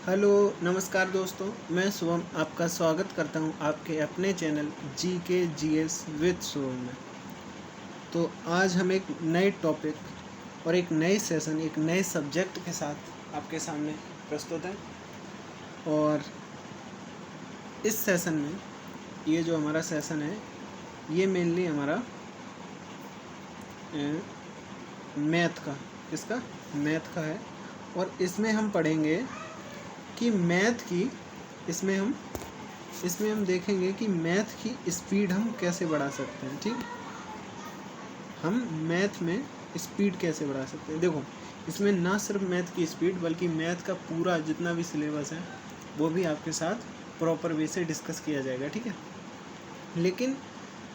Hello नमस्कार दोस्तों, मैं शुभम आपका स्वागत करता हूं आपके अपने channel GK GS with Shubham में। तो आज हम एक नए टॉपिक और एक नए सेशन, एक नए सब्जेक्ट के साथ आपके सामने प्रस्तुत हैं। और इस सेशन में ये जो हमारा सेशन है ये मेनली हमारा मैथ का किसका मैथ का है। और इसमें हम पढ़ेंगे कि मैथ की इसमें हम देखेंगे कि मैथ की स्पीड हम कैसे बढ़ा सकते हैं। ठीक, हम मैथ में स्पीड कैसे बढ़ा सकते हैं। देखो, इसमें ना सिर्फ मैथ की स्पीड बल्कि मैथ का पूरा जितना भी सिलेबस है वो भी आपके साथ प्रॉपर वे से डिस्कस किया जाएगा। ठीक है, लेकिन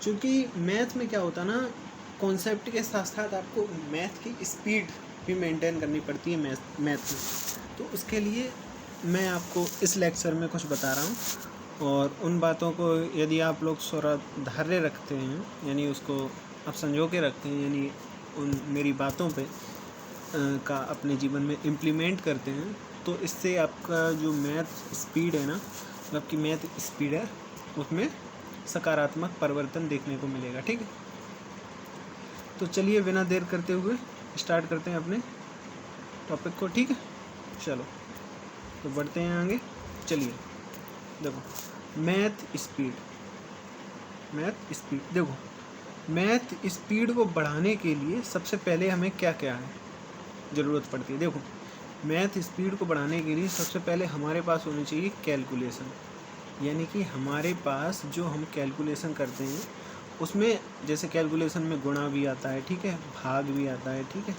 चूँकि मैथ में क्या होता है ना, कॉन्सेप्ट के साथ साथ आपको मैथ की स्पीड भी मेंटेन करनी पड़ती है मैथ में। तो उसके लिए मैं आपको इस लेक्चर में कुछ बता रहा हूँ, और उन बातों को यदि आप लोग धैर्य रखते हैं, यानी उसको आप संजो के रखते हैं, यानी उन मेरी बातों पे का अपने जीवन में इम्प्लीमेंट करते हैं, तो इससे आपका जो मैथ स्पीड है ना, जो आपकी मैथ स्पीड है उसमें सकारात्मक परिवर्तन देखने को मिलेगा। ठीक है, तो चलिए बिना देर करते हुए स्टार्ट करते हैं अपने टॉपिक को। ठीक है, चलो तो बढ़ते हैं आगे। चलिए देखो, मैथ स्पीड देखो, मैथ स्पीड को बढ़ाने के लिए सबसे पहले हमें क्या क्या है ज़रूरत पड़ती है। देखो, मैथ स्पीड को बढ़ाने के लिए सबसे पहले हमारे पास होनी चाहिए कैलकुलेशन, यानी कि हमारे पास जो हम कैलकुलेशन करते हैं उसमें जैसे कैलकुलेशन में गुणा भी आता है, ठीक है, भाग भी आता है, ठीक है,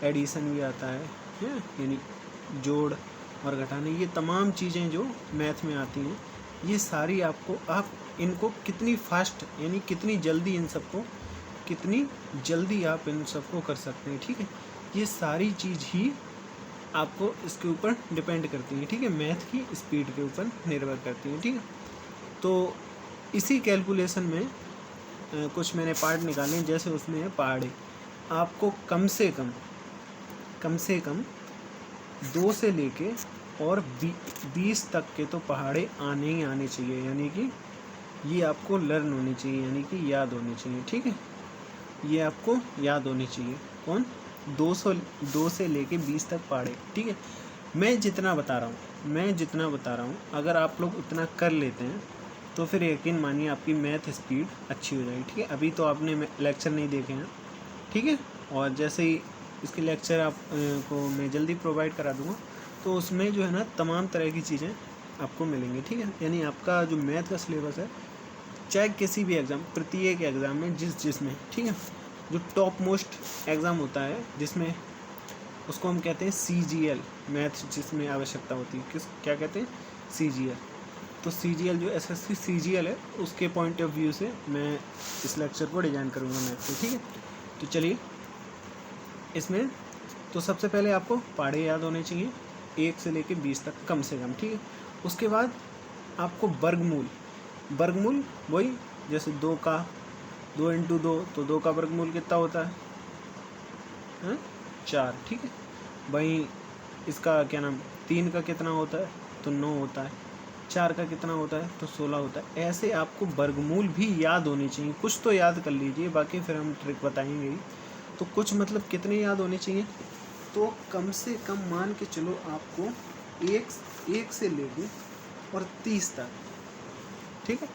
एडिशन भी आता है, यानी जोड़ और घटाने, ये तमाम चीज़ें जो मैथ में आती हैं, ये सारी आपको आप इनको कितनी फास्ट यानी कितनी जल्दी आप इन सबको कर सकते हैं। ठीक है, ये सारी चीज़ ही आपको इसके ऊपर डिपेंड करती हैं। ठीक है, मैथ की स्पीड के ऊपर निर्भर करती हैं। ठीक है, तो इसी कैलकुलेशन में कुछ मैंने पार्ट निकाले, जैसे उसमें है पहाड़े। आपको कम से कम 2 से लेके और 20 तक के तो पहाड़े आने ही आने चाहिए, यानी कि ये आपको लर्न होनी चाहिए, यानी कि याद होनी चाहिए। ठीक है, ये आपको याद होनी चाहिए। कौन? 2 से लेके 20 तक पहाड़े। ठीक है, मैं जितना बता रहा हूँ अगर आप लोग उतना कर लेते हैं तो फिर यकीन मानिए आपकी मैथ स्पीड अच्छी हो जाएगी। ठीक है, अभी तो आपने लेक्चर नहीं देखे हैं, ठीक है, और जैसे ही इसके लेक्चर आप को मैं जल्दी प्रोवाइड करा दूँगा तो उसमें जो है ना तमाम तरह की चीज़ें आपको मिलेंगी। ठीक है, यानी आपका जो मैथ का सिलेबस है, चाहे किसी भी एग्ज़ाम, प्रत्येक एग्ज़ाम में जिसमें, ठीक है, जो टॉप मोस्ट एग्ज़ाम होता है जिसमें उसको हम कहते हैं CGL, मैथ जिसमें आवश्यकता होती है, क्या कहते हैं? CGL। तो CGL जो SSC CGL है उसके पॉइंट ऑफ व्यू से मैं इस लेक्चर को डिज़ाइन करूँगा मैथ को। ठीक है, तो चलिए इसमें तो सबसे पहले आपको पहाड़े याद होने चाहिए 1 से लेके 20 तक कम से कम। ठीक है, उसके बाद आपको वर्गमूल वही, जैसे 2 × 2 तो 2 का वर्गमूल कितना होता है? 4। ठीक है, वहीं इसका क्या नाम 3 का कितना होता है? तो 9 होता है। 4 का कितना होता है? तो 16 होता है। ऐसे आपको वर्गमूल भी याद होनी चाहिए, कुछ तो याद कर लीजिए, बाकी फिर हम ट्रिक बताएंगे ही। तो कुछ मतलब कितने याद होने चाहिए? तो कम से कम मान के चलो आपको 1 से लेके और 30 तक, ठीक है,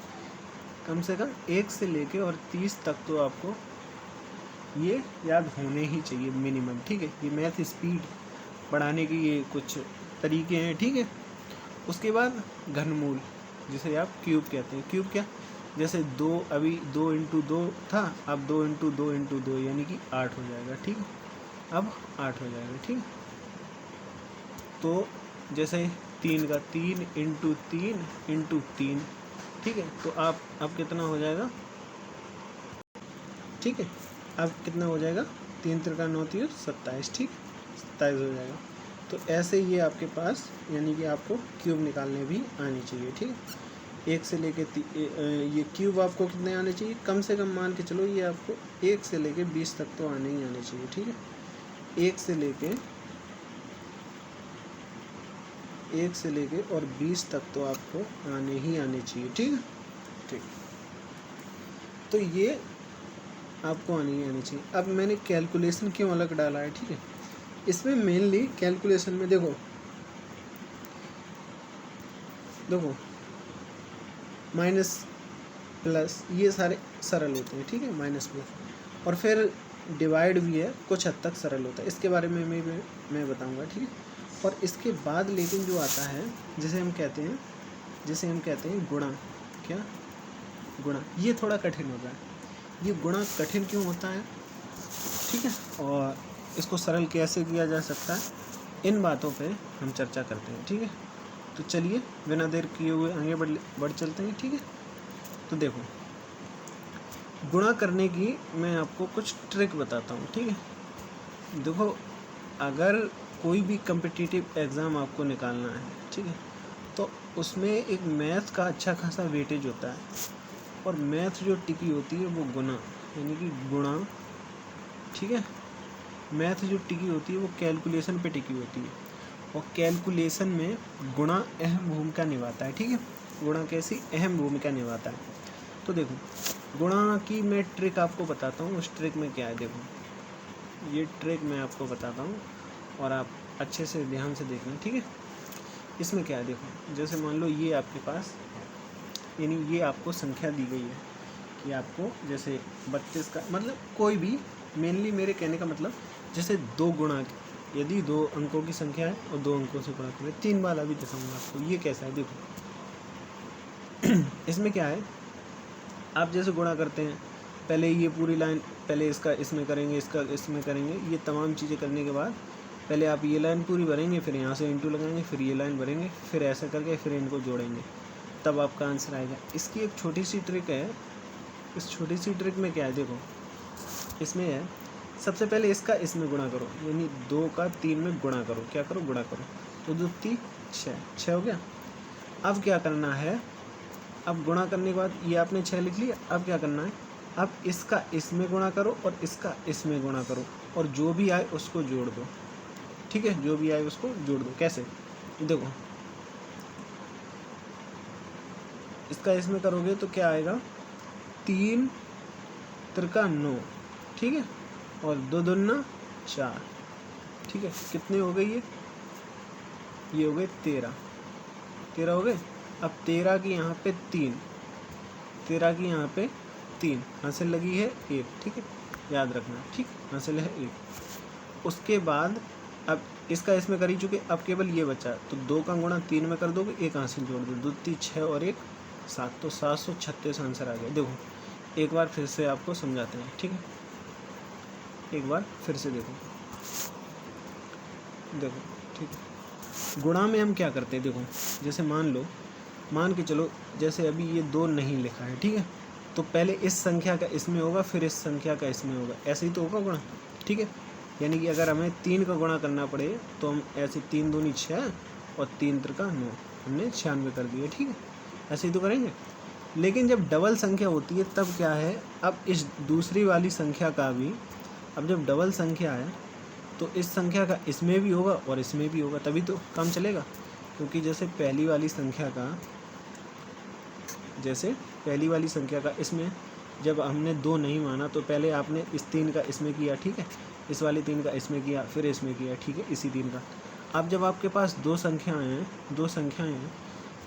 कम से कम 1 से लेके और 30 तक तो आपको ये याद होने ही चाहिए मिनिमम। ठीक है, ये मैथ स्पीड बढ़ाने की ये कुछ तरीके हैं। ठीक है, उसके बाद घनमूल, जिसे आप क्यूब कहते हैं। क्यूब क्या? जैसे 2, अभी 2 × 2 था, अब 2 × 2 × 2 यानी कि 8 हो जाएगा। ठीक है, अब 8 हो जाएगा। ठीक, तो जैसे 3 का 3 × 3 × 3, ठीक है, तो आप अब कितना हो जाएगा? ठीक है, अब कितना हो जाएगा? 3 × 3 = 9 × 3 = 27। ठीक, 27 हो जाएगा। तो ऐसे ये आपके पास, यानी कि आपको क्यूब निकालने भी आनी चाहिए। ठीक है, 1 से लेके ये क्यूब आपको कितने आने चाहिए? कम से कम मान के चलो ये आपको 1 से लेके 20 तक तो आने ही आने चाहिए। ठीक है, 1 से लेके 1 से लेके और 20 तक तो आपको आने ही आने चाहिए। ठीक है, ठीक, तो ये आपको आनी ही आनी चाहिए। अब मैंने कैलकुलेशन क्यों अलग डाला है, ठीक है, इसमें मेनली कैलकुलेशन में देखो माइनस प्लस ये सारे सरल होते हैं, ठीक है, माइनस प्लस, और फिर डिवाइड भी है, कुछ हद तक सरल होता है, इसके बारे में मैं बताऊंगा, ठीक है। और इसके बाद लेकिन जो आता है जिसे हम कहते हैं गुणा, क्या गुणा, ये थोड़ा कठिन होता है। ये गुणा कठिन क्यों होता है, ठीक है, और इसको सरल कैसे किया जा सकता है, इन बातों पे हम चर्चा करते हैं, ठीक है। तो चलिए बिना देर किए हुए आगे बढ़ चलते हैं, ठीक है। तो देखो गुणा करने की मैं आपको कुछ ट्रिक बताता हूँ, ठीक है। देखो अगर कोई भी कम्पिटिटिव एग्ज़ाम आपको निकालना है, ठीक है, तो उसमें एक मैथ का अच्छा खासा वेटेज होता है, और मैथ जो टिकी होती है वो गुणा यानी कि गुणा, ठीक है, मैथ जो टिकी होती है वो कैलकुलेशन पे टिकी होती है, और कैलकुलेशन में गुणा अहम भूमिका निभाता है, ठीक है। गुणा कैसी अहम भूमिका निभाता है, तो देखो गुणा की मैं ट्रिक आपको बताता हूँ। उस ट्रिक में क्या है, देखो ये ट्रिक मैं आपको बताता हूँ और आप अच्छे से ध्यान से देखना, ठीक है। इसमें क्या है, देखो जैसे मान लो ये आपके पास, यानी ये आपको संख्या दी गई है कि आपको जैसे 32 का मतलब कोई भी, मेनली मेरे कहने का मतलब जैसे 2 गुणा, यदि 2 अंकों की संख्या है और 2 अंकों से गुणा करें, 3 वाला भी दिखाऊंगा आपको। ये कैसा है, देखो इसमें क्या है, आप जैसे गुणा करते हैं, पहले ये पूरी लाइन, पहले इसका इसमें करेंगे, इसका इसमें करेंगे, ये तमाम चीज़ें करने के बाद पहले आप ये लाइन पूरी भरेंगे, फिर यहाँ से इंटू लगाएंगे, फिर ये लाइन भरेंगे, फिर ऐसा करके फिर इनको जोड़ेंगे, तब आपका आंसर आएगा। इसकी एक छोटी सी ट्रिक है। इस छोटी सी ट्रिक में क्या है, देखो इसमें है सबसे पहले इसका इसमें गुणा करो, यानी 2 का 3 में गुणा करो, क्या करो, गुणा करो, तो 2 3 6 हो गया। अब क्या करना है, अब गुणा करने के बाद ये आपने 6 लिख लिया, अब क्या करना है, अब इसका इसमें गुणा करो और इसका इसमें गुणा करो, और जो भी आए उसको जोड़ दो, ठीक है, जो भी आए उसको जोड़ दो। कैसे, देखो इसका इसमें करोगे तो क्या आएगा, 3 त्रिका 9, ठीक है, और 2 दूना 4, ठीक है, कितने हो गए ये हो गए 13 हो गए। अब 13 की यहाँ पे 3, 13 की यहाँ पे 3, हासिल लगी है 1, ठीक है, याद रखना, ठीक, हासिल है 1। उसके बाद अब इसका इसमें कर ही चुके, अब केवल ये बचा, तो 2 का गुणा 3 में कर दोगे, 1 हासिल जोड़ दो, 2 3 6 और 1 7, तो 736 आंसर आ गया। देखो एक बार फिर से आपको समझाते हैं, ठीक है, एक बार फिर से देखो, ठीक है। गुणा में हम क्या करते हैं, देखो जैसे मान के चलो, जैसे अभी ये 2 नहीं लिखा है, ठीक है, तो पहले इस संख्या का इसमें होगा, फिर इस संख्या का इसमें होगा, ऐसे ही तो होगा गुणा, ठीक है। यानी कि अगर हमें 3 का गुणा करना पड़े तो हम ऐसे 3 दूनी 6 और 3 त्रिका 9, हमने 96 कर दिए, ठीक है, ऐसे ही तो करेंगे। लेकिन जब डबल संख्या होती है तब क्या है, अब इस दूसरी वाली संख्या का भी, अब जब डबल संख्या है तो इस संख्या का इसमें भी होगा और इसमें भी होगा, तभी तो काम चलेगा। क्योंकि जैसे पहली वाली संख्या का इसमें जब हमने 2 नहीं माना तो पहले आपने इस 3 का इसमें किया, ठीक है, इस वाले 3 का इसमें किया, फिर इसमें किया, ठीक है, इसी 3 का। अब जब आपके पास 2 संख्याएं हैं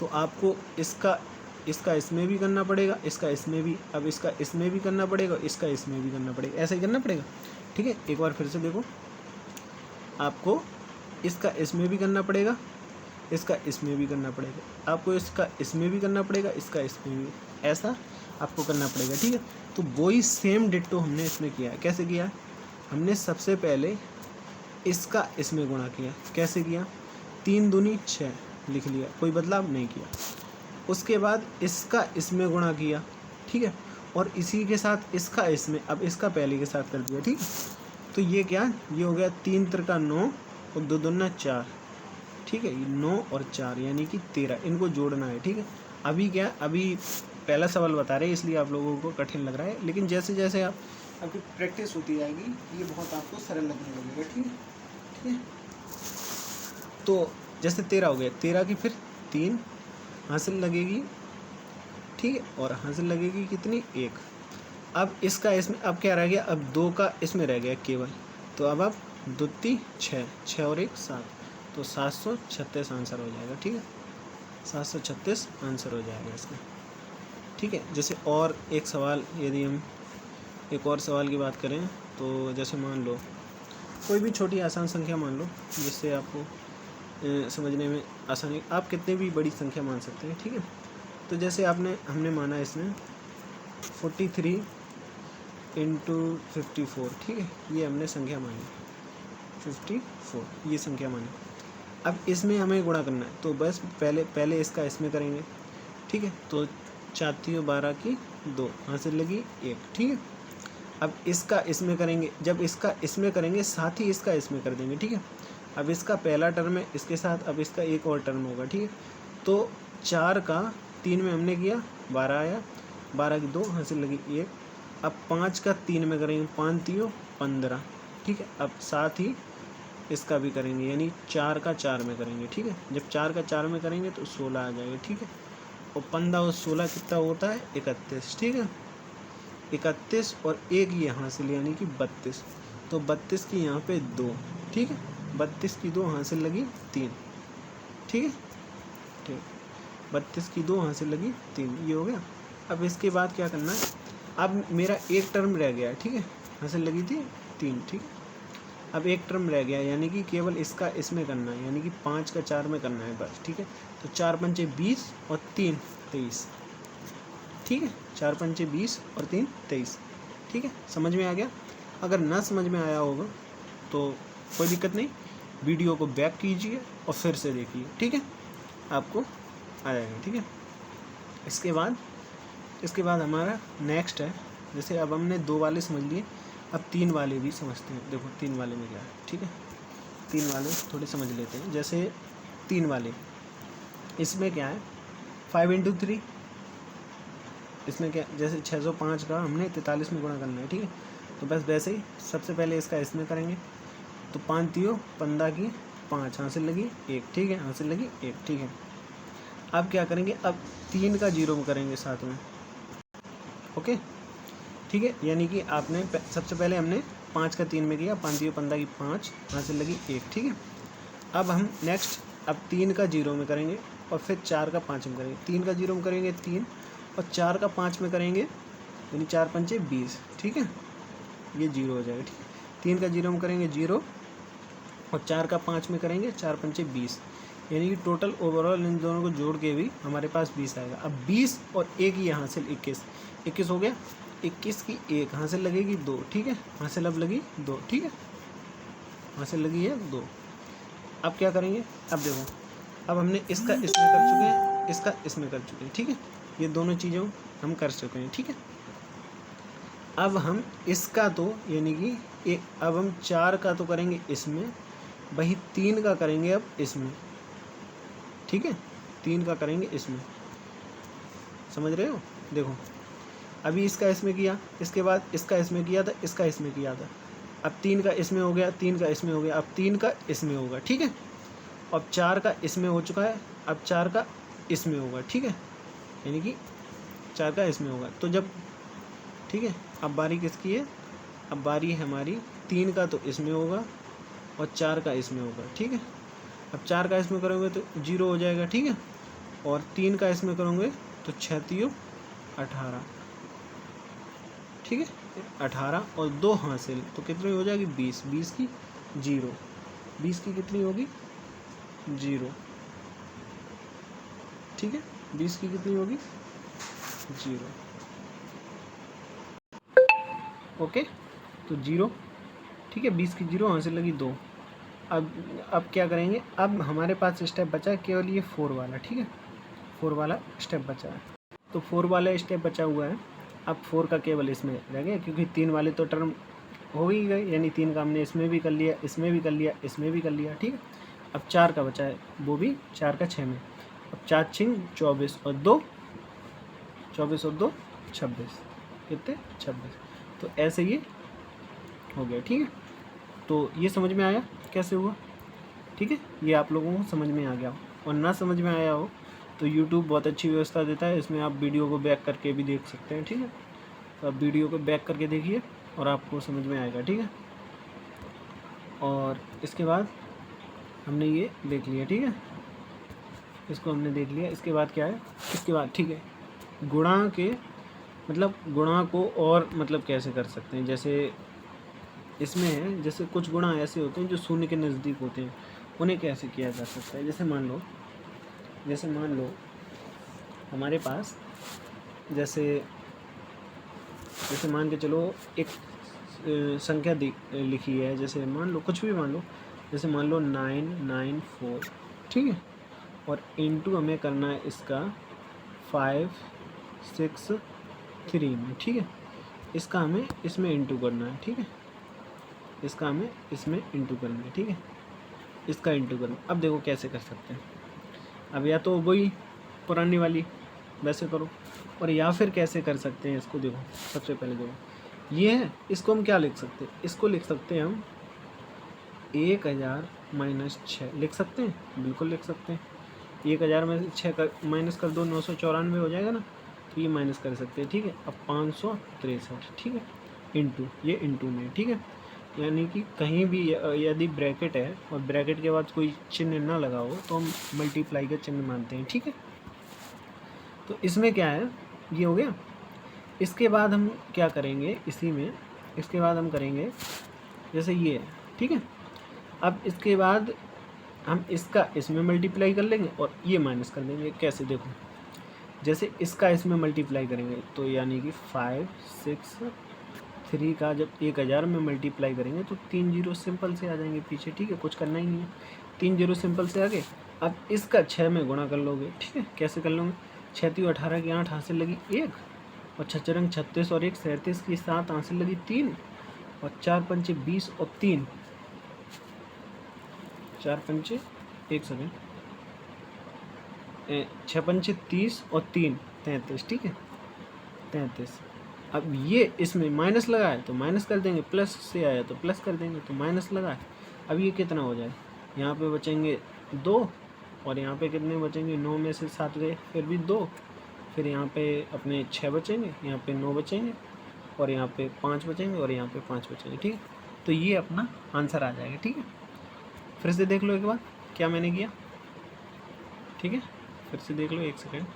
तो आपको इसका इसमें भी करना पड़ेगा, इसका इसमें भी, अब इसका इसमें भी करना पड़ेगा, इसका इसमें भी करना पड़ेगा, ऐसा ही करना पड़ेगा, ठीक है। एक बार फिर से देखो, आपको इसका इसमें भी करना पड़ेगा, इसका इसमें भी करना पड़ेगा, आपको इसका इसमें भी करना पड़ेगा, इसका इसमें भी, ऐसा आपको करना पड़ेगा, ठीक है। तो वही सेम डिट्टो हमने इसमें किया है। कैसे किया, हमने सबसे पहले इसका इसमें गुणा किया, कैसे किया, 3 दूनी 6 लिख लिया, कोई बदलाव नहीं किया। उसके बाद इसका इसमें गुणा किया, ठीक है, और इसी के साथ इसका इसमें, अब इसका पहले के साथ कर दिया, ठीक है। तो ये क्या, ये हो गया 3 त्रिका 9 और 2 दूना 4, ठीक है, 9 और 4 यानी कि 13, इनको जोड़ना है, ठीक है। अभी क्या, अभी पहला सवाल बता रहे हैं इसलिए आप लोगों को कठिन लग रहा है, लेकिन जैसे जैसे आपकी प्रैक्टिस होती जाएगी ये बहुत आपको सरल लगने लगेगा, ठीक है। तो जैसे 13 हो गया, 13 की फिर 3 हासिल लगेगी, ठीक है, और हासिल लगेगी कितनी, 1। अब इसका इसमें अब क्या रह गया, अब 2 का इसमें रह गया केवल, तो अब 2 3 6, 6 और 1 7, तो 736 आंसर हो जाएगा, ठीक है, 736 आंसर हो जाएगा इसका, ठीक है। जैसे और एक सवाल, यदि हम एक और सवाल की बात करें तो जैसे मान लो कोई भी छोटी आसान संख्या मान लो, जिससे आपको समझने में आसानी, आप कितनी भी बड़ी संख्या मान सकते हैं, ठीक है। तो जैसे हमने माना इसमें 43 इंटू 54, ठीक है, ये हमने संख्या मानी 54, ये संख्या मानी। अब इसमें हमें गुणा करना है, तो बस पहले इसका इसमें करेंगे, ठीक है, तो 4 3 12 की 2 हासिल लगी 1, ठीक है। अब इसका इसमें करेंगे, जब इसका इसमें करेंगे साथ ही इसका इसमें कर देंगे, ठीक है। अब इसका पहला टर्म है, इसके साथ अब इसका एक और टर्म होगा, ठीक है। तो 4 का 3 में हमने किया 12 आया, 12 की 2 हासिल लगी 1। अब 5 का 3 में करेंगे, 5 3 15, ठीक है। अब साथ ही इसका भी करेंगे, यानी 4 का 4 में करेंगे, ठीक है। जब 4 का 4 में करेंगे तो 16 आ जाएगा, ठीक है। और 15 और 16 कितना होता है, 31, ठीक है। 31 और 1 ये हासिल यानी कि 32, तो 32 की यहाँ पे 2, ठीक है, 32 की 2 हासिल लगी 3, ठीक है, ठीक, 32 की 2 हासिल लगी 3, ये हो गया। अब इसके बाद क्या करना है, अब मेरा एक टर्म रह गया, ठीक है, हासिल लगी थी 3, ठीक है। अब एक टर्म रह गया, यानी कि केवल इसका इसमें करना है, यानी कि 5 का 4 में करना है बस, ठीक है। तो 4 पंचे 20 और 3 23, ठीक है, 4 पंचे 20 और 3 23, ठीक है। समझ में आ गया? अगर ना समझ में आया होगा तो कोई दिक्कत नहीं, वीडियो को बैक कीजिए और फिर से देखिए, ठीक है, आपको आ जाएगा, ठीक है। इसके बाद हमारा नेक्स्ट है, जैसे अब हमने 2 वाले समझ लिए, अब 3 वाले भी समझते हैं। देखो 3 वाले में क्या है, ठीक है, 3 वाले थोड़े समझ लेते हैं। जैसे 3 वाले, इसमें क्या है, 5 इंटू 3, इसमें क्या, जैसे 605 का हमने 43 में गुणा करना है, ठीक है। तो बस वैसे ही सबसे पहले इसका इसमें करेंगे, तो 5 3 15 की 5 हासिल लगी 1, ठीक है, हासिल लगी 1, ठीक है। अब क्या करेंगे, अब 3 का 0 में करेंगे साथ में, ओके, ठीक है। यानी कि आपने सबसे पहले हमने 5 का 3 में किया, 5 3 15 की 5 हासिल लगी 1, ठीक है। अब हम नेक्स्ट अब 3 का 0 में करेंगे और फिर 4 का 5 में करेंगे। 3 का 0 में करेंगे 3 और 4 का 5 में करेंगे, यानी 4 पंचे 20, ठीक है, ये 0 हो जाएगा, ठीक है। 3 का 0 में करेंगे 0 और 4 का 5 में करेंगे 4 पंचे 20, यानी कि टोटल ओवरऑल इन दोनों को जोड़ के भी हमारे पास 20 आएगा। अब 20 और 1 ये हासिल 21 हो गया, 21 की 1 हासिल लगेगी 2, ठीक है, हासिल अब लगी 2, ठीक है, हासिल लगी है 2। अब क्या करेंगे, अब देखो, अब हमने इसका इसमें कर चुके हैं, इसका इसमें कर चुके हैं, ठीक है, ये दोनों चीज़ों हम कर चुके हैं, ठीक है। अब हम इसका तो यानी कि अब हम 4 का तो करेंगे इसमें, वही 3 का करेंगे अब इसमें, ठीक है, 3 का करेंगे इसमें, समझ रहे हो। देखो अभी इसका इसमें किया, इसके बाद इसका इसमें किया था, इसका इसमें किया था, अब 3 का इसमें हो गया, 3 का इसमें हो गया, अब 3 का इसमें होगा, ठीक है। अब 4 का इसमें हो चुका है, अब 4 का इसमें होगा, ठीक है, यानी कि 4 का इसमें होगा। तो जब, ठीक है, अब बारी किसकी है, अब बारी है हमारी 3 का तो इसमें होगा और 4 का इसमें होगा, ठीक है। अब 4 का इसमें करोगे तो 0 हो जाएगा, ठीक है, और 3 का इसमें करोगे तो 6 3 18, ठीक है, 18 और 2 हासिल तो कितनी हो जाएगी 20, 20 की 0, 20 की कितनी होगी 0, ठीक है, 20 की कितनी होगी 0, ओके, तो 0, ठीक है, 20 की 0 हासिल लगी 2। अब क्या करेंगे, अब हमारे पास स्टेप बचा है केवल ये 4 वाला, ठीक है, 4 वाला स्टेप बचा है, तो 4 वाला स्टेप बचा हुआ है। अब 4 का केवल इसमें रह गया, क्योंकि 3 वाले तो टर्म हो ही गए, यानी 3 का हमने इसमें भी कर लिया, इसमें भी कर लिया, इसमें भी कर लिया, ठीक है। अब 4 का बचा है, वो भी 4 का 6 में, अब 4 6 24 और 2 24 और 2 26, कितने 26, तो ऐसे ये हो गया, ठीक है। तो ये समझ में आया कैसे हुआ, ठीक है। ठीक है, ये आप लोगों को समझ में आ गया हो, और ना समझ में आया हो तो यूट्यूब बहुत अच्छी व्यवस्था देता है, इसमें आप वीडियो को बैक करके भी देख सकते हैं। ठीक है, तो आप वीडियो को बैक करके देखिए और आपको समझ में आएगा। ठीक है, और इसके बाद हमने ये देख लिया। ठीक है, इसको हमने देख लिया। इसके बाद क्या है, इसके बाद ठीक है, गुणा के मतलब गुणा को और मतलब कैसे कर सकते हैं, जैसे इसमें है, जैसे कुछ गुणा ऐसे होते हैं जो शून्य के नज़दीक होते हैं, उन्हें कैसे किया जा सकता है। जैसे मान लो हमारे पास जैसे मान के चलो एक संख्या लिखी है, जैसे मान लो कुछ भी मान लो, जैसे मान लो 994। ठीक है, और इंटू हमें करना है इसका 563 में। ठीक है, इसका हमें इसमें इंटू करना है। ठीक है, इसका हमें इसमें इंटू करना है। ठीक है, इसका इंटू करना। अब देखो कैसे कर सकते हैं। अब या तो वही पुरानी वाली वैसे करो, और या फिर कैसे कर सकते हैं इसको। देखो सबसे पहले देखो ये है, इसको हम क्या लिख सकते हैं, इसको लिख सकते हैं हम 1000 माइनस 6 लिख सकते हैं, बिल्कुल लिख सकते हैं। 1000 में से 6 का माइनस कर दो, 994 हो जाएगा ना, तो ये माइनस कर सकते हैं। ठीक है, अब 563। ठीक है, इंटू, ये इंटू में। ठीक है, यानी कि कहीं भी यदि ब्रैकेट है और ब्रैकेट के बाद कोई चिन्ह ना लगा हो तो हम मल्टीप्लाई का चिन्ह मानते हैं। ठीक है, तो इसमें क्या है, ये हो गया। इसके बाद हम क्या करेंगे, इसी में इसके बाद हम करेंगे जैसे ये है। ठीक है, अब इसके बाद हम इसका इसमें मल्टीप्लाई कर लेंगे और ये माइनस कर देंगे। कैसे, देखो जैसे इसका इसमें मल्टीप्लाई करेंगे तो यानी कि 563 का जब 1000 में मल्टीप्लाई करेंगे तो 3 जीरो सिंपल से आ जाएंगे पीछे। ठीक है, कुछ करना ही नहीं है, 3 जीरो सिंपल से आगे। अब इसका 6 में गुणा कर लोगे। ठीक है, कैसे कर लोगे, 6 3 18 की 8 हासिल लगी 1, और 6 रंग 36 और 1 37 की 7 हासिल लगी 3, और 4 पंचे 20 और 3 4 पंचे 1 सेकेंड 6 पंचे 30 और 3 33। ठीक है, 33। अब ये इसमें माइनस लगा है तो माइनस कर देंगे, प्लस से आया तो प्लस कर देंगे, तो माइनस लगा है। अब ये कितना हो जाए, यहाँ पे बचेंगे 2, और यहाँ पे कितने बचेंगे, 9 में से 7 गए फिर भी 2, फिर यहाँ पे अपने 6 बचेंगे, यहाँ पे 9 बचेंगे, और यहाँ पे 5 बचेंगे, और यहाँ पे 5 बचेंगे। ठीक है, तो ये अपना आंसर आ जाएगा। ठीक है, फिर से देख लो एक बार क्या मैंने किया। ठीक है, फिर से देख लो, एक सेकेंड।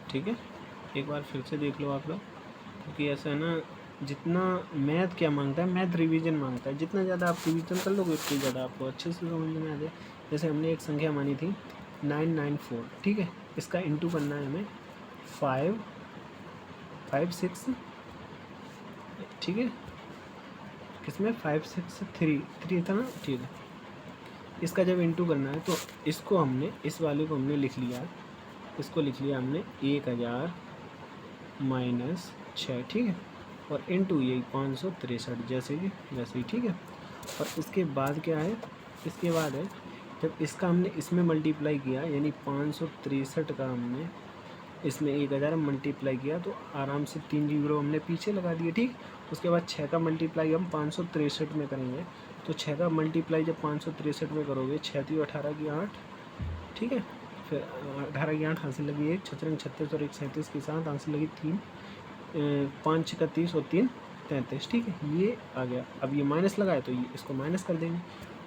ठीक है, एक बार फिर से देख लो आप लोग, क्योंकि ऐसा है ना, जितना मैथ क्या मांगता है, मैथ रिवीजन मांगता है। जितना ज़्यादा आप रिवीजन कर लोगे उतनी ज़्यादा आपको अच्छे से समझ में आ जाए। जैसे हमने एक संख्या मानी थी 994। ठीक है, इसका इंटू करना है हमें 556। ठीक है, किसमें 563 था ना। ठीक है, इसका जब इंटू करना है तो इसको हमने, इस वाले को हमने लिख लिया, इसको लिख लिया हमने 1000 माइनस 6। ठीक है, और इंटू यही 563 जैसे कि वैसे ही। ठीक है, और इसके बाद क्या है, इसके बाद है जब इसका हमने इसमें मल्टीप्लाई किया, यानी 563 का हमने इसमें 1000 मल्टीप्लाई किया, तो आराम से 3 जीरो हमने पीछे लगा दिए। ठीक, उसके बाद 6 का मल्टीप्लाई हम 563 में करेंगे, तो 6 का मल्टीप्लाई जब 563 में करोगे, 6 3 18 की 8। ठीक है, फिर 18 की 8 हासिल लगी 1, 6 36 और 1 37 की 7 हासिल लगी 3, 5 6 30 और 3 33। ठीक है, ये आ गया। अब ये माइनस लगा है तो ये इसको माइनस कर देंगे,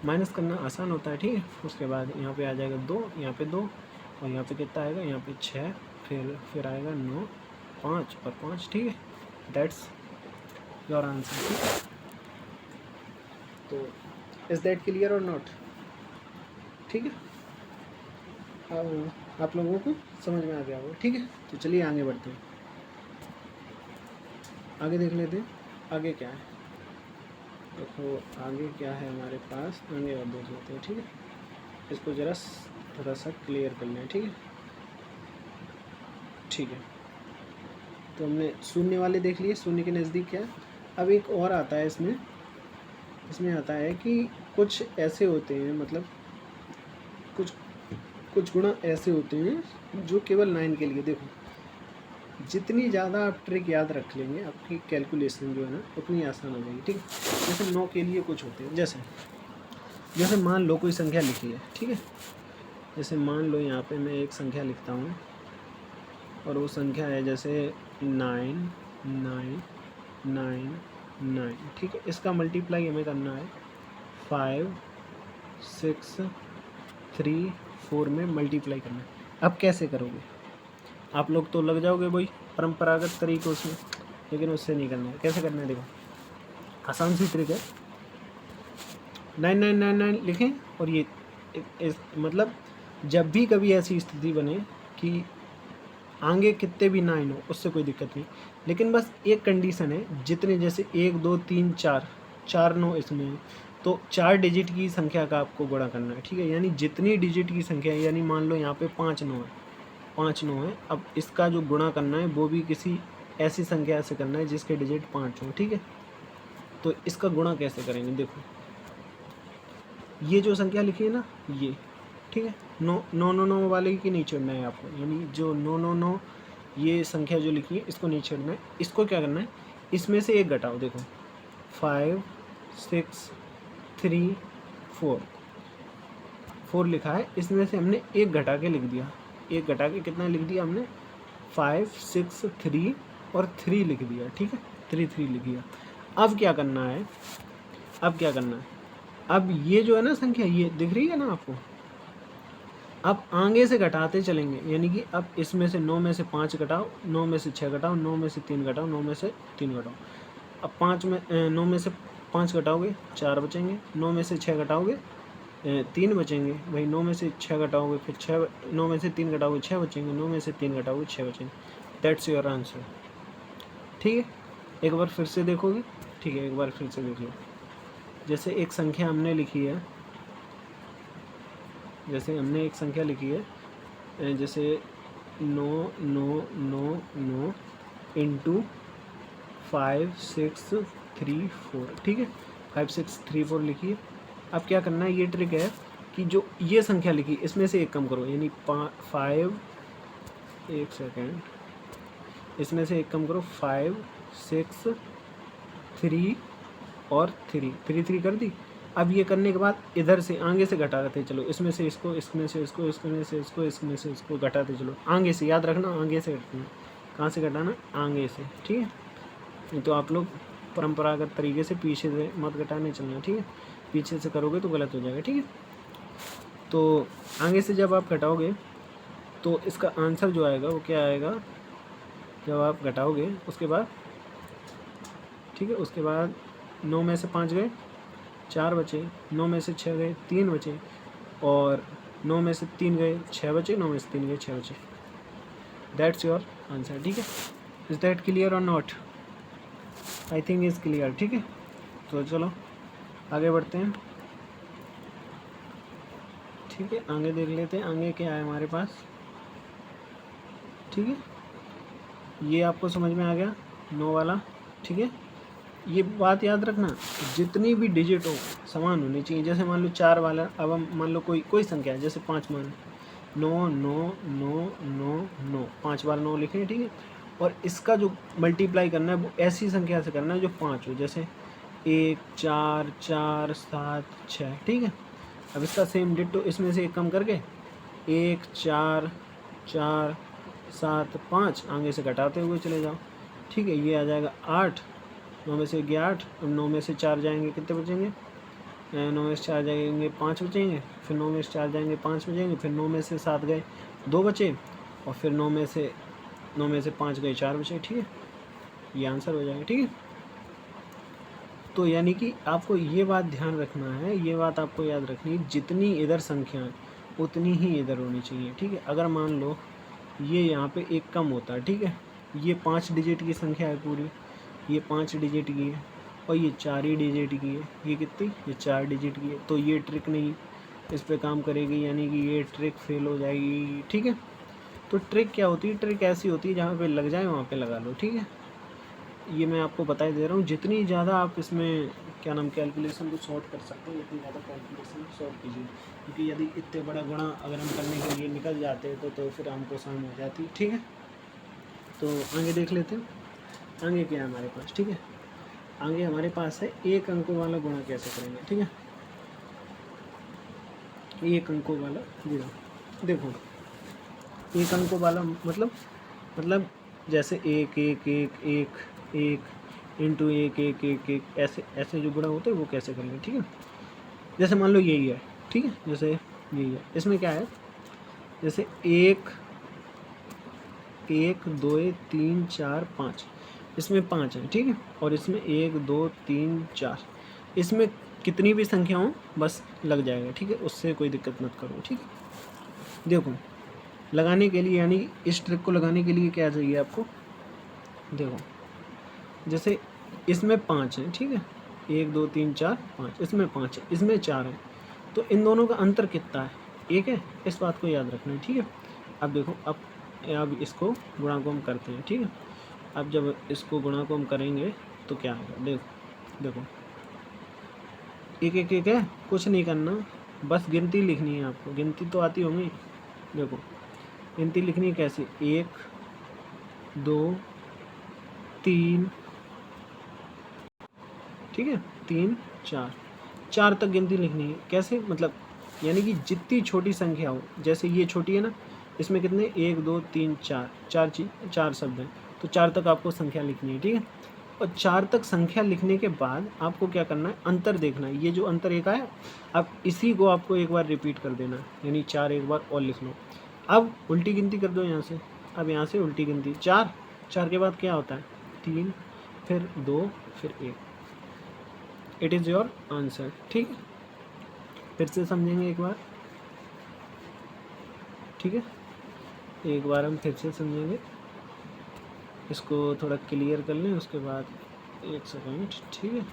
माइनस करना आसान होता है। ठीक है, उसके बाद यहाँ पे आ जाएगा 2, यहाँ पे 2, और यहाँ पे कितना आएगा, यहाँ पे 6, फिर आएगा 9, 5 और 5। ठीक है, दैट्स योर आंसर। ठीक है, तो इज दैट क्लियर और नॉट। ठीक है, आप लोगों को समझ में आ गया होगा। ठीक है, तो चलिए आगे बढ़ते हैं, आगे देख लेते हैं आगे क्या है। देखो आगे क्या है हमारे पास, आगे और देख लेते हैं। ठीक है, इसको ज़रा थोड़ा सा क्लियर कर लें। ठीक है, ठीक है, तो हमने शून्य वाले देख लिए, शून्य के नज़दीक क्या है। अब एक और आता है इसमें आता है कि कुछ ऐसे होते हैं, मतलब कुछ गुणा ऐसे होते हैं जो केवल 9 के लिए। देखो जितनी ज़्यादा आप ट्रिक याद रख लेंगे आपकी कैलकुलेशन जो है ना उतनी आसान हो जाएगी, ठीक है। जैसे 9 के लिए कुछ होते हैं, जैसे मान लो कोई संख्या लिखी है, ठीक है। जैसे मान लो यहाँ पे मैं एक संख्या लिखता हूँ और वो संख्या है जैसे 9 9 9 9, ठीक है। इसका मल्टीप्लाई हमें करना है 5 6 3 4 में मल्टीप्लाई करना है। अब कैसे करोगे आप लोग, तो लग जाओगे वही परंपरागत तरीकों से, लेकिन उससे नहीं करना है। कैसे करना है देखो, आसान सी ट्रिक है। 9999 लिखें और ये मतलब जब भी कभी ऐसी स्थिति बने कि आगे कितने भी 9 हो उससे कोई दिक्कत नहीं, लेकिन बस एक कंडीशन है, जितने जैसे 1 2 3 4 9 इसमें है, तो 4 डिजिट की संख्या का आपको गुणा करना है, ठीक है। यानी जितनी डिजिट की संख्या है, यानी मान लो यहाँ पे 5 9 है, 5 9 है, अब इसका जो गुणा करना है वो भी किसी ऐसी संख्या से करना है जिसके डिजिट 5 हो, ठीक है। तो इसका गुणा कैसे करेंगे देखो, ये जो संख्या लिखी है ना ये, ठीक है, 9 वाले की नहीं छोड़ना है आपको, यानी जो 9 ये संख्या जो लिखी है इसको नहीं छोड़ना है। इसको क्या करना है, इसमें से एक घटाओ, देखो 5 6 3 4 लिखा है, इसमें से हमने एक घटा के लिख दिया, एक घटा के कितना लिख दिया हमने 5 6 3 और 3 लिख दिया, ठीक है, 3 लिख दिया। अब क्या करना है, अब ये जो है ना संख्या ये दिख रही है ना आपको, अब आगे से घटाते चलेंगे, यानी कि अब इसमें से 9 में से 5 घटाओ, 9 में से 6 घटाओ, 9 में से 3 घटाओ, 9 में से 3 घटाओ। अब 9 में से 5 घटाओगे 4 बचेंगे, 9 में से 6 घटाओगे 3 बचेंगे, भाई 9 में से 6 घटाओगे फिर 6, 9 में से 3 घटाओगे 6 बचेंगे, 9 में से 3 घटाओगे 6 बचेंगे। दैट्स योर आंसर, ठीक है। एक बार फिर से देखोगे, ठीक है, एक बार फिर से देखिए। जैसे एक संख्या हमने लिखी है, जैसे जैसे 9 9 9 9 इंटू 5 6 3 4, ठीक है, 5 6 3 4 लिखिए। अब क्या करना है, ये ट्रिक है कि जो ये संख्या लिखी इसमें से एक कम करो, यानी 5, एक सेकेंड, इसमें से एक कम करो 5 6 3 और 3 कर दी। अब ये करने के बाद इधर से आगे से घटाते चलो, इसमें से इसको, इसमें से इसको, इसमें से इसको, इसमें से इसको घटाते चलो, आगे से, याद रखना आगे से घटाना। कहाँ से घटाना, आगे से, ठीक है। नहीं तो आप लोग परंपरागत तरीके से पीछे से मत घटाने चलना, ठीक है, पीछे से करोगे तो गलत हो जाएगा, ठीक है। तो आगे से जब आप घटाओगे तो इसका आंसर जो आएगा वो क्या आएगा, जब आप घटाओगे उसके बाद, ठीक है, उसके बाद 9 में से 5 गए 4 बचे, 9 में से 6 गए 3 बचे, और 9 में से 3 गए 6 बचे, 9 में से 3 गए 6 बचे। दैट्स योर आंसर, ठीक है। इज दैट क्लियर और not? I think is clear, ठीक है। तो चलो आगे बढ़ते हैं, ठीक है, आगे देख लेते हैं आगे क्या है हमारे पास, ठीक है। ये आपको समझ में आ गया 9 वाला, ठीक है। ये बात याद रखना, जितनी भी डिजिट हो समान होनी चाहिए। जैसे मान लो 4 वाला, अब हम मान लो कोई संख्या है, जैसे 5 मान 9 9 9 9 9, 5 बार 9 लिखें, ठीक है। और इसका जो मल्टीप्लाई करना है वो ऐसी संख्या से करना है जो 5 हो, जैसे 1 4 4 7 6, ठीक है। अब इसका सेम डिट्टो इसमें से एक कम करके 1 4 4 7 5 आगे से घटाते हुए चले जाओ, ठीक है। ये आ जाएगा 8, 9 में से गया 8, अब 9 में से 4 जाएंगे कितने बचेंगे, 9 में से 4 जाएंगे 5 बचेंगे, फिर 9 में से 4 जाएंगे 5 बचेंगे, फिर 9 में से 7 गए 2 बचे, और फिर 9 में से 5 गए 4 बचे, ठीक है। ये आंसर हो जाएगा, ठीक है। तो यानी कि आपको ये बात ध्यान रखना है, ये बात आपको याद रखनी है, जितनी इधर संख्या उतनी ही इधर होनी चाहिए, ठीक है। अगर मान लो ये यहाँ पे एक कम होता है, ठीक है, ये 5 डिजिट की संख्या है पूरी, ये 5 डिजिट की है, और ये 4 ही डिजिट की है, ये कितनी, ये 4 डिजिट की है, तो ये ट्रिक नहीं इस पे काम करेगी, यानी कि ये ट्रिक फेल हो जाएगी, ठीक है। तो ट्रिक क्या होती है, ट्रिक ऐसी होती है जहाँ पे लग जाए वहाँ पे लगा लो, ठीक है। ये मैं आपको बता दे रहा हूँ, जितनी ज़्यादा आप इसमें क्या नाम कैलकुलेशन को सॉर्ट कर सकते हो उतनी ज़्यादा कैलकुलेशन सॉर्ट कीजिए, क्योंकि यदि इतने बड़ा गुणा अगर हम करने के लिए निकल जाते हैं तो फिर हमको आसान हो जाती, ठीक है। तो आगे देख लेते हैं, आगे क्या है हमारे पास। ठीक है, आगे हमारे पास है एक अंकों वाला गुणा कैसे करेंगे। ठीक है, एक अंकों वाला गुणा। देखो एक अंकों वाला मतलब जैसे एक एक एक एक एक इंटू एक एक एक एक ऐसे ऐसे जो गुणा होते हैं वो कैसे करेंगे। ठीक है, जैसे मान लो यही है। ठीक है, जैसे यही है, इसमें क्या है, जैसे एक एक दो तीन चार पाँच, इसमें पाँच है। ठीक है, और इसमें एक दो तीन चार, इसमें कितनी भी संख्या हो बस लग जाएगा। ठीक है, उससे कोई दिक्कत मत करो। ठीक है, देखो लगाने के लिए यानी इस ट्रिक को लगाने के लिए क्या चाहिए आपको। देखो जैसे इसमें पाँच है। ठीक है, एक दो तीन चार पाँच, इसमें पाँच है, इसमें चार है, तो इन दोनों का अंतर कितना है, एक है। इस बात को याद रखना है। ठीक है, अब देखो अब इसको गुणा को हम करते हैं। ठीक है, अब जब इसको गुणा को हम करेंगे तो क्या होगा, देखो देखो एक एक एक है, कुछ नहीं करना, बस गिनती लिखनी है आपको। गिनती तो आती होंगी। देखो गिनती लिखनी है कैसे, एक दो तीन, ठीक है, तीन चार, चार तक गिनती लिखनी है। कैसे मतलब, यानी कि जितनी छोटी संख्या हो, जैसे ये छोटी है ना, इसमें कितने एक दो तीन चार, चार शब्द हैं, तो चार तक आपको संख्या लिखनी है। ठीक है, और चार तक संख्या लिखने के बाद आपको क्या करना है, अंतर देखना है। ये जो अंतर एक आया, अब इसी को आपको एक बार रिपीट कर देना है, यानी चार एक बार और लिख लो। अब उल्टी गिनती कर दो यहाँ से। अब यहाँ से उल्टी गिनती, चार, चार के बाद क्या होता है, तीन, फिर दो, फिर एक। It is your answer. ठीक है, फिर से समझेंगे एक बार। ठीक है, एक बार हम फिर से समझेंगे, इसको थोड़ा क्लियर कर लें, उसके बाद एक सेकंड। ठीक है,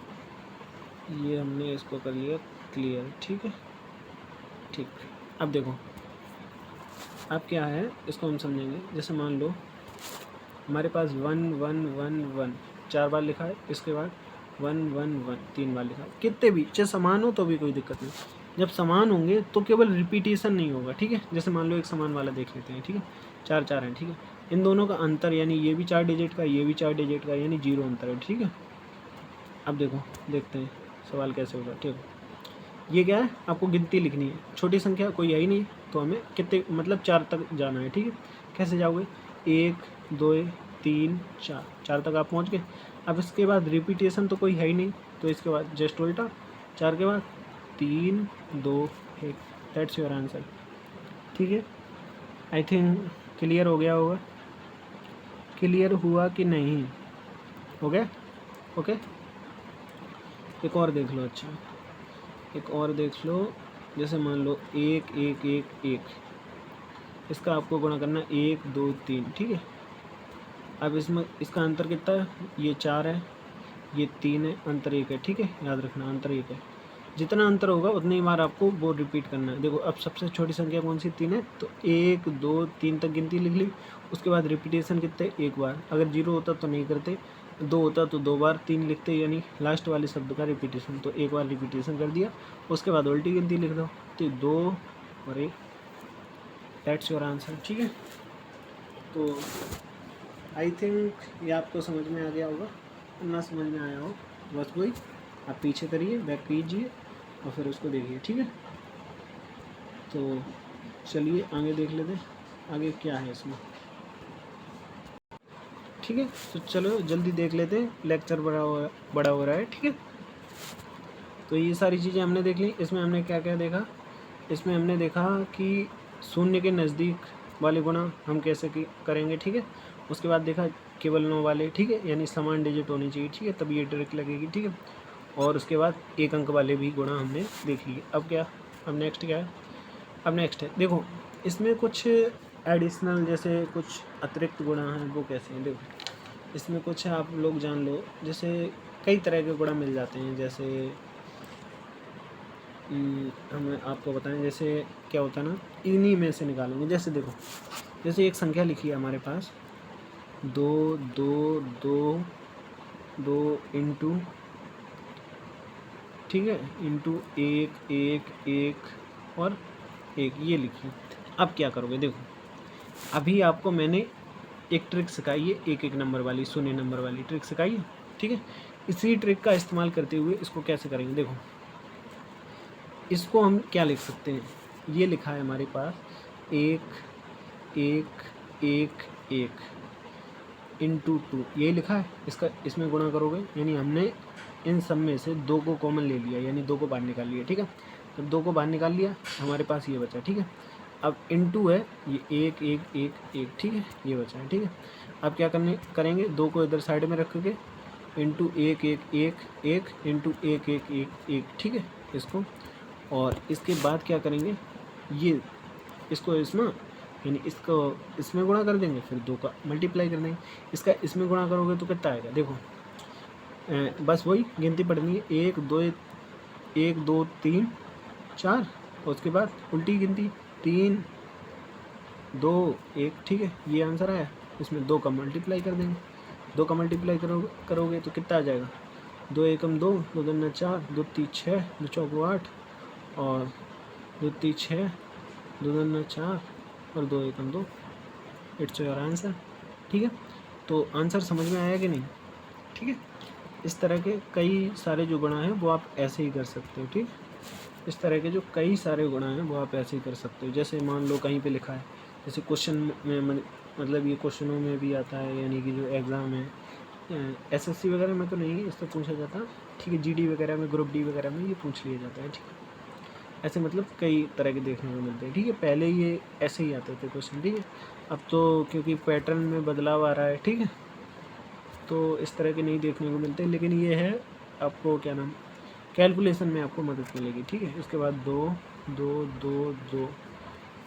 ये हमने इसको कर लिया क्लियर। ठीक है, ठीक। अब देखो अब क्या है, इसको हम समझेंगे। जैसे मान लो हमारे पास वन वन वन वन चार बार लिखा है, इसके बाद वन वन वन तीन बार लिखा है। कितने भी चाहे समान हो तो भी कोई दिक्कत नहीं, जब समान होंगे तो केवल रिपीटेशन नहीं होगा। ठीक है, जैसे मान लो एक समान वाला देख लेते हैं। ठीक है, चार चार हैं। ठीक है, इन दोनों का अंतर यानी ये भी चार डिजिट का, ये भी चार डिजिट का, यानी जीरो अंतर है। ठीक है, अब देखो देखते हैं सवाल कैसे होगा। ठीक है, ये क्या है, आपको गिनती लिखनी है। छोटी संख्या कोई है ही नहीं, तो हमें कितने मतलब चार तक जाना है। ठीक है, कैसे जाओगे, एक दो तीन चार, चार तक आप पहुंच गए। अब इसके बाद रिपीटेशन तो कोई है ही नहीं, तो इसके बाद जस्ट उल्टा, चार के बाद तीन दो एक, दैट्स योर आंसर। ठीक है, आई थिंक क्लियर हो गया होगा। क्लियर हुआ कि नहीं, हो गया, ओके। एक और देख लो, अच्छा एक और देख लो। जैसे मान लो एक एक एक एक, इसका आपको गुणा करना एक दो तीन। ठीक है, अब इसमें इसका अंतर कितना है, ये चार है, ये तीन है, अंतर एक है। ठीक है, याद रखना अंतर एक है। जितना अंतर होगा उतनी बार आपको वो रिपीट करना है। देखो अब सबसे छोटी संख्या कौन सी, तीन है, तो एक दो तीन तक गिनती लिख ली। उसके बाद रिपीटेशन कितने, एक बार। अगर जीरो होता तो नहीं करते, दो होता तो दो बार, तीन लिखते, यानी लास्ट वाले शब्द का रिपीटेशन, तो एक बार रिपीटेशन कर दिया। उसके बाद उल्टी गिनती लिख दो, तो दो और एक, दैट्स योर आंसर। ठीक है, तो आई थिंक ये आपको समझ में आ गया होगा। ना समझ में आया हो बस वही आप पीछे करिए, बैक कीजिए और फिर उसको देखिए। ठीक है, तो चलिए आगे देख लेते हैं, आगे क्या है इसमें। ठीक है, तो चलो जल्दी देख लेते हैं, लेक्चर बड़ा हो रहा है। ठीक है, तो ये सारी चीज़ें हमने देख ली। इसमें हमने क्या क्या देखा, इसमें हमने देखा कि शून्य के नज़दीक वाले गुणा हम कैसे करेंगे। ठीक है, उसके बाद देखा केवल 9 वाले। ठीक है, यानी समान डिजिट होनी चाहिए। ठीक है, तब ये ट्रिक लगेगी। ठीक है, और उसके बाद एक अंक वाले भी गुणा हमने देख लिए। अब क्या, अब नेक्स्ट क्या है, अब नेक्स्ट है देखो इसमें कुछ एडिशनल जैसे कुछ अतिरिक्त गुणा हैं, वो कैसे हैं। देखो इसमें कुछ आप लोग जान लो, जैसे कई तरह के गुणा मिल जाते हैं। जैसे हमें आपको बताएं, जैसे क्या होता है ना, इन्हीं में से निकालेंगे। जैसे देखो, जैसे एक संख्या लिखी है हमारे पास, दो दो दो दो इंटू, ठीक है, इंटू एक एक एक और एक, ये लिखी। अब क्या करोगे, देखो अभी आपको मैंने एक ट्रिक सिखाई है, एक नंबर वाली, शून्य नंबर वाली ट्रिक सिखाई है, ठीक है। इसी ट्रिक का इस्तेमाल करते हुए इसको कैसे करेंगे, देखो इसको हम क्या लिख सकते हैं, ये लिखा है हमारे पास 1 1 1 1 इंटू 2, यही लिखा है। इसका इसमें गुणा करोगे, यानी हमने इन सब में से 2 को कॉमन ले लिया, यानी 2 को बाहर निकाल लिया, ठीक है। जब 2 को बाहर निकाल लिया हमारे पास ये बचा, ठीक है। अब इंटू है ये 1 1 1 1, ठीक है, ये बचा है, ठीक है। अब क्या करेंगे, 2 को इधर साइड में रखोगे, इंटू 1 1 1 1 इंटू 1 1 1 1, ठीक है, इसको। और इसके बाद क्या करेंगे, ये इसको इसमें, यानी इसको इसमें गुणा कर देंगे, फिर 2 का मल्टीप्लाई कर देंगे। इसका इसमें गुणा करोगे तो कितना आएगा, देखो बस वही गिनती पढ़नी है, 1 2 1 2 3 4, और उसके बाद उल्टी गिनती 3 2 1, ठीक है, ये आंसर आया। इसमें 2 का मल्टीप्लाई कर देंगे, 2 का मल्टीप्लाई करोगे तो कितना आ जाएगा, 2 एकम 2, 2 दूना 4, 2 3 6, 2 चौको 8, और 2 3 6, 2 दूना 4, और 2 एकम 2। इट्स योर आंसर, ठीक है। तो आंसर समझ में आया कि नहीं, ठीक है। इस तरह के कई सारे जो गुणा हैं वो आप ऐसे ही कर सकते हो, ठीक। इस तरह के जो कई सारे गुणा हैं वो आप ऐसे ही कर सकते हो। जैसे मान लो कहीं पे लिखा है, जैसे क्वेश्चन में मतलब ये क्वेश्चनों में भी आता है, यानी कि जो एग्ज़ाम है एसएससी वगैरह में तो नहीं इससे पूछा जाता, ठीक है, जीडी वगैरह में, ग्रुप डी वगैरह में ये पूछ लिया जाता है, ठीक है। ऐसे मतलब कई तरह के देखने को मिलते हैं, ठीक है। पहले ये ऐसे ही आते थे क्वेश्चन, ठीक है। अब तो क्योंकि पैटर्न में बदलाव आ रहा है, ठीक है, तो इस तरह के नहीं देखने को मिलते, लेकिन ये है आपको क्या नाम, कैलकुलेशन में आपको मदद मिलेगी, ठीक है। उसके बाद 2 2 2 2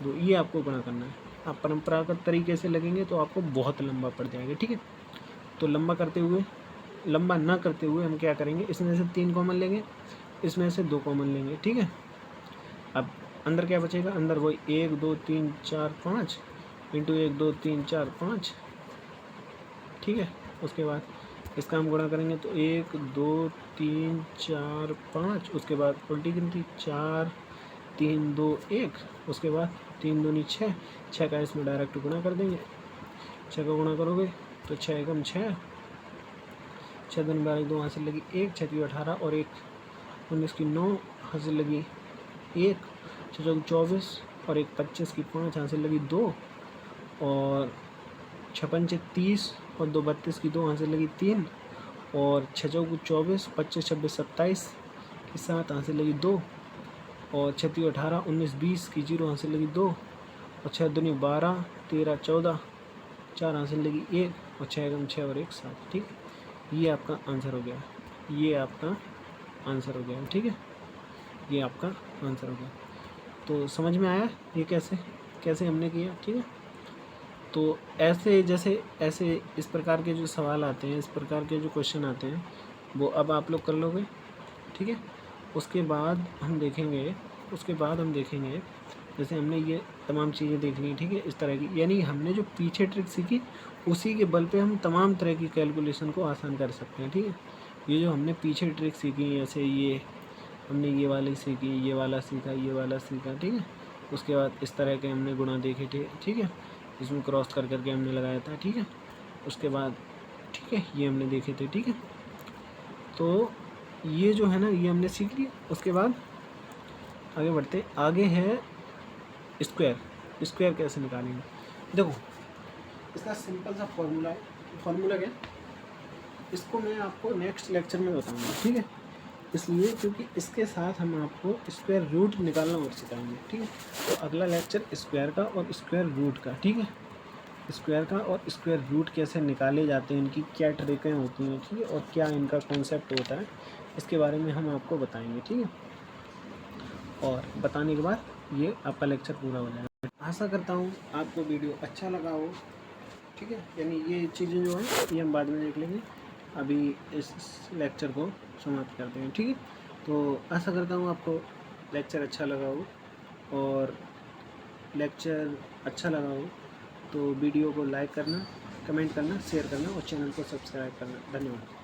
2, ये आपको गुणा करना है। आप परंपरागत तरीके से लगेंगे तो आपको बहुत लंबा पड़ जाएगा, ठीक है। तो लंबा ना करते हुए हम क्या करेंगे, इसमें से 3 कॉमन लेंगे, इसमें से 2 कॉमन लेंगे, ठीक है। अब अंदर क्या बचेगा, अंदर वही 1 2 3 4 5 इंटू 1 2 3 4 5, ठीक है। उसके बाद इसका हम गुणा करेंगे तो 1 2 3 4 5, उसके बाद उल्टी गिनती 4 3 2 1, उसके बाद 3 दूनी 6, 6 का इसमें डायरेक्ट गुणा कर देंगे। 6 का गुणा करोगे तो 6 एकम 6, 6 दूनी 12, 2 हासिल लगी 1, 6 3 18, और 1 19 की 9 हासिल लगी 1, 6 चौक 24, और 1 25 की 5 हासिल लगी 2, और 6 पंचे 30, और 2 32 की 2 हासिल लगी 3, और 6 चौक 24, 25 26 27 की 7 हासिल लगी 2, और 6 3 18, 19 20 की 0 हासिल लगी 2, और 6 दूनी 12 13 14, 4 हासिल लगी 1, और 6 एकम 6 और 1 7, ठीक है। ये आपका आंसर हो गया, ये आपका आंसर हो गया, ठीक है, ये आपका आंसर हो गया। तो समझ में आया ये कैसे हमने किया, ठीक है। तो ऐसे इस प्रकार के जो सवाल आते हैं, इस प्रकार के जो क्वेश्चन आते हैं, वो अब आप लोग कर लोगे, ठीक है। उसके बाद हम देखेंगे जैसे हमने ये तमाम चीज़ें देख ली, ठीक है, इस तरह की, यानी हमने जो पीछे ट्रिक सीखी उसी के बल पे हम तमाम तरह की कैलकुलेशन को आसान कर सकते हैं, ठीक है। ये जो हमने पीछे ट्रिक सीखी, जैसे ये हमने ये वाली सीखी, ये वाला सीखा, ठीक है। उसके बाद इस तरह के हमने गुणा देखे थे, ठीक है, इसमें क्रॉस कर करके हमने लगाया था, ठीक है। उसके बाद ठीक है ये हमने देखे थे, ठीक है। तो ये जो है ना, ये हमने सीख लिया। उसके बाद आगे बढ़ते, आगे है स्क्वायर कैसे निकालेंगे। देखो इसका सिंपल सा फॉर्मूला क्या, इसको मैं आपको नेक्स्ट लेक्चर में बताऊंगा, ठीक है। इसलिए क्योंकि इसके साथ हम आपको स्क्वायर रूट निकालना और सिखाएंगे, ठीक है। तो अगला लेक्चर स्क्वायर का और स्क्वायर रूट का, ठीक है, स्क्वायर का और स्क्वायर रूट कैसे निकाले जाते हैं, इनकी क्या ट्रिकें होती हैं, ठीक है, और क्या इनका कॉन्सेप्ट होता है, इसके बारे में हम आपको बताएंगे, ठीक है। और बताने के बाद ये आपका लेक्चर पूरा हो जाएगा। आशा करता हूँ आपको वीडियो अच्छा लगा हो, ठीक है। यानी ये चीज़ें जो हैं ये हम बाद में देख लेंगे, अभी इस लेक्चर को समाप्त करते हैं, ठीक है। तो आशा करता हूँ आपको लेक्चर अच्छा लगा हो, और लेक्चर अच्छा लगा हो तो वीडियो को लाइक करना, कमेंट करना, शेयर करना और चैनल को सब्सक्राइब करना। धन्यवाद।